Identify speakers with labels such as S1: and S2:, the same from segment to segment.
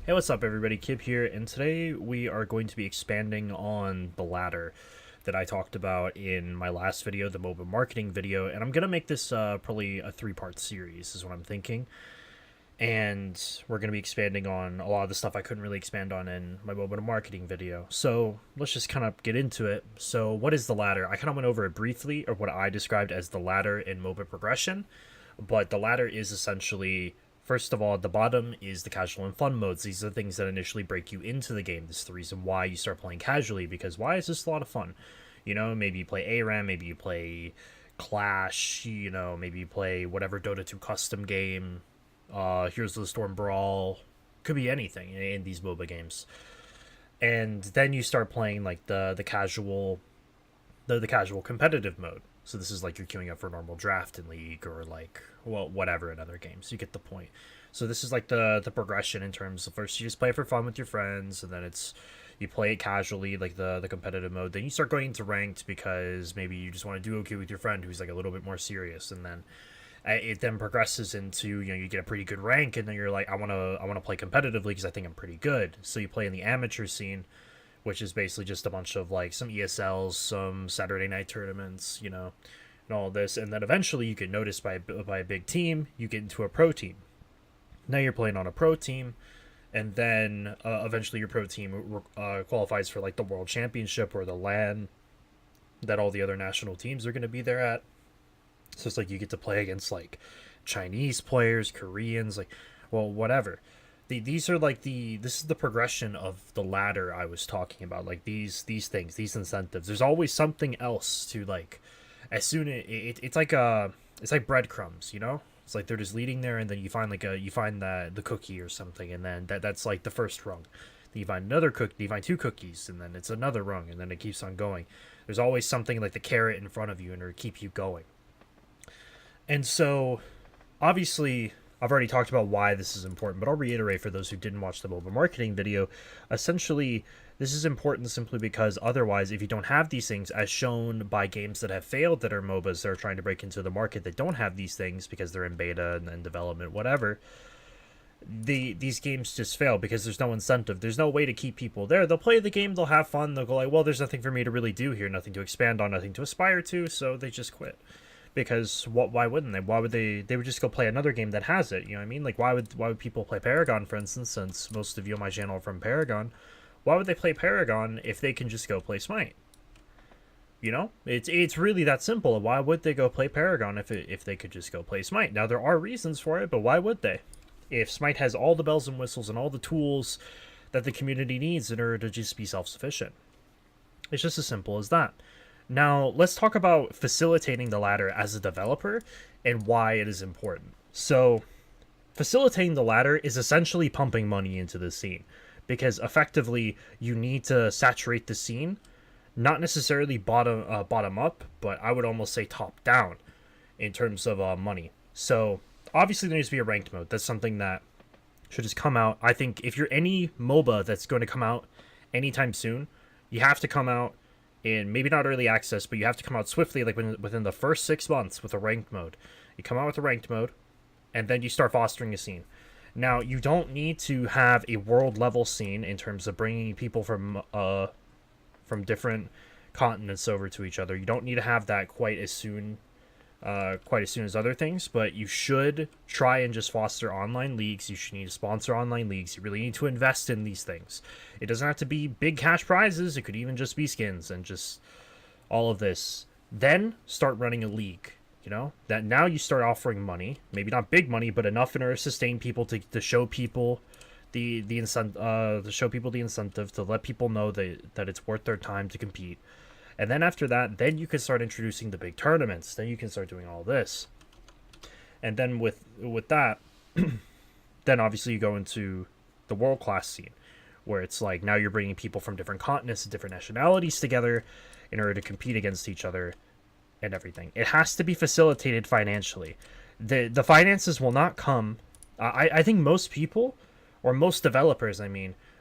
S1: Hey, what's up, everybody? Kip here, and today we are going to be expanding on the ladder that I talked about in my last video, the Moba marketing video, and I'm going to make this probably a three-part series, is what I'm thinking. And we're going to be expanding on a lot of the stuff I couldn't really expand on in my Moba marketing video. So let's just kind of get into it. So what is the ladder? I kind of went over it briefly, or what I described as the ladder in Moba progression, but the ladder is essentially, first of all, at the bottom is the casual and fun modes. These are the things that initially break you into the game. This is the reason why you start playing casually, because why is this a lot of fun? You know, maybe you play ARAM, maybe you play Clash, you know, maybe you play whatever Dota 2 custom game, Heroes of the Storm Brawl, could be anything in these MOBA games. And then you start playing like the casual the casual competitive mode. So this is like you're queuing up for a normal draft in League or like, well, whatever in other games. You get the point. So this is like the progression in terms of, first you just play for fun with your friends, and then it's you play it casually, like the competitive mode. Then you start going into ranked because maybe you just want to do okay with your friend who's like a little bit more serious, and then it then progresses into, you know, you get a pretty good rank, and then you're like, I want to play competitively because I think I'm pretty good. So you play in the amateur scene, which is basically just a bunch of like some ESLs, some Saturday night tournaments, you know, and all this. And then eventually you get noticed by a big team, you get into a pro team. Now you're playing on a pro team, and then eventually your pro team qualifies for like the World Championship or the LAN that all the other national teams are going to be there at. So it's like you get to play against like Chinese players, Koreans, like, well, whatever. These are like this is the progression of the ladder I was talking about. Like these things, these incentives. There's always something else to like. As soon as it's like it's like breadcrumbs, you know. It's like they're just leading there, and then you find like you find the cookie or something, and then that's like the first rung. Then you find another cookie, you find two cookies, and then it's another rung, and then it keeps on going. There's always something like the carrot in front of you in order to keep you going. And so, obviously, I've already talked about why this is important, but I'll reiterate for those who didn't watch the mobile marketing video. Essentially, this is important simply because otherwise, if you don't have these things, as shown by games that have failed that are MOBAs that are trying to break into the market that don't have these things because they're in beta and development, whatever, these games just fail because there's no incentive. There's no way to keep people there. They'll play the game, they'll have fun, they'll go like, well, there's nothing for me to really do here, nothing to expand on, nothing to aspire to, so they just quit. Because why wouldn't they? Why would they would just go play another game that has it, you know what I mean? Like why would people play Paragon, for instance, since most of you on my channel are from Paragon? Why would they play Paragon if they can just go play Smite? You know? It's really that simple. Why would they go play Paragon if they could just go play Smite? Now there are reasons for it, but why would they? If Smite has all the bells and whistles and all the tools that the community needs in order to just be self-sufficient. It's just as simple as that. Now, let's talk about facilitating the ladder as a developer and why it is important. So, facilitating the ladder is essentially pumping money into the scene because effectively you need to saturate the scene, not necessarily bottom up, but I would almost say top down in terms of money. So, obviously there needs to be a ranked mode. That's something that should just come out. I think if you're any MOBA that's going to come out anytime soon, you have to come out in maybe not early access, but you have to come out swiftly, like within the first 6 months with a ranked mode. You come out with a ranked mode, and then you start fostering a scene. Now, you don't need to have a world level scene in terms of bringing people from different continents over to each other. You don't need to have that quite as soon as other things, but you should try and just foster online leagues. You should need to sponsor online leagues. You really need to invest in these things. It doesn't have to be big cash prizes. It could even just be skins and just all of this. Then start running a league. You know, that now you start offering money, maybe not big money, but enough in order to sustain people, to show people the incentive, to let people know that it's worth their time to compete. And then after that, then you can start introducing the big tournaments. Then you can start doing all this. And then with that, then obviously you go into the world-class scene, where it's like now you're bringing people from different continents and different nationalities together in order to compete against each other and everything. It has to be facilitated financially. The finances will not come. I think most people, or most developers,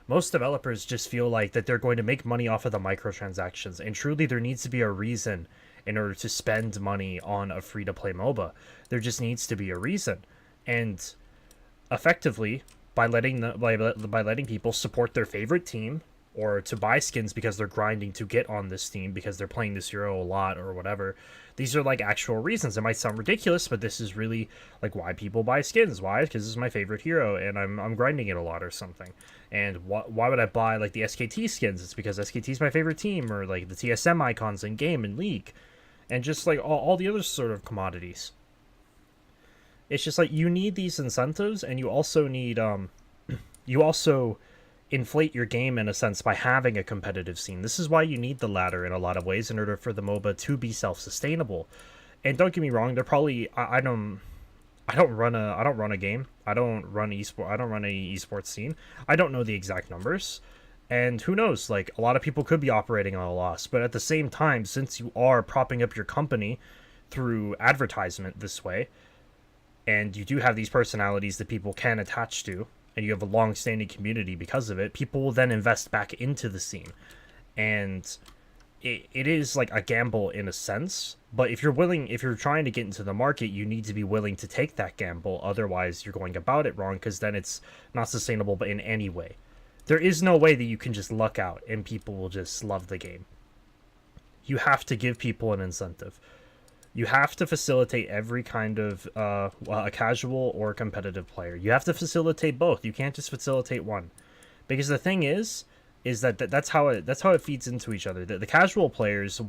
S1: most developers just feel like that they're going to make money off of the microtransactions, and truly there needs to be a reason in order to spend money on a free-to-play MOBA. There just needs to be a reason. And effectively, by letting people support their favorite team, or to buy skins because they're grinding to get on this team because they're playing this hero a lot or whatever. These are like actual reasons. It might sound ridiculous, but this is really like why people buy skins. Why? Because this is my favorite hero and I'm grinding it a lot or something. And why would I buy like the SKT skins? It's because SKT is my favorite team, or like the TSM icons in game and League, and just like all the other sort of commodities. It's just like you need these incentives, and you also need you also inflate your game in a sense by having a competitive scene. This is why you need the ladder in a lot of ways in order for the MOBA to be self-sustainable. And don't get me wrong, they're probably I don't run a game. I don't run any esports scene. I don't know the exact numbers. And who knows, like a lot of people could be operating on a loss, but at the same time, since you are propping up your company through advertisement this way, and you do have these personalities that people can attach to, and you have a long-standing community because of it, people will then invest back into the scene. And it is like a gamble in a sense, but if you're trying to get into the market, you need to be willing to take that gamble. Otherwise, you're going about it wrong, because then it's not sustainable but in any way. There is no way that you can just luck out and people will just love the game. You have to give people an incentive. You have to facilitate every kind of a casual or competitive player. You have to facilitate both. You can't just facilitate one, because the thing is that that's how it feeds into each other. The casual players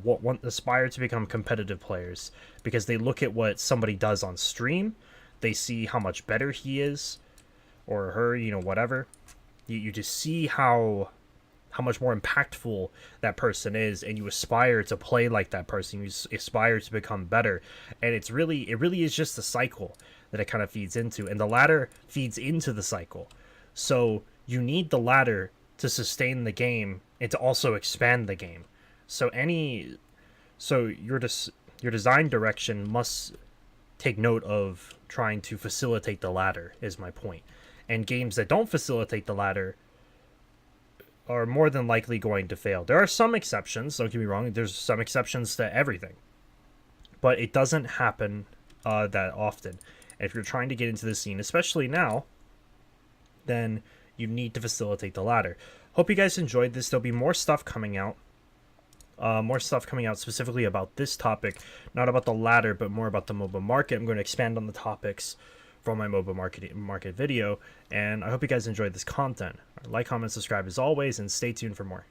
S1: aspire to become competitive players because they look at what somebody does on stream, they see how much better he is or her, whatever. You just see how much more impactful that person is, and you aspire to play like that person. You aspire to become better, and it really is just a cycle that it kind of feeds into, and the ladder feeds into the cycle. So you need the ladder to sustain the game and to also expand the game. So your design direction must take note of trying to facilitate the ladder, is my point. And games that don't facilitate the ladder are more than likely going to fail. There are some exceptions, don't get me wrong, there's some exceptions to everything, but it doesn't happen that often. And if you're trying to get into the scene, especially now, then you need to facilitate the ladder. Hope you guys enjoyed this. There'll be more stuff coming out. Specifically about this topic, not about the ladder, but more about the MOBA market. I'm going to expand on the topics from my MOBA market video, and I hope you guys enjoyed this content. Like, comment, subscribe as always, and stay tuned for more.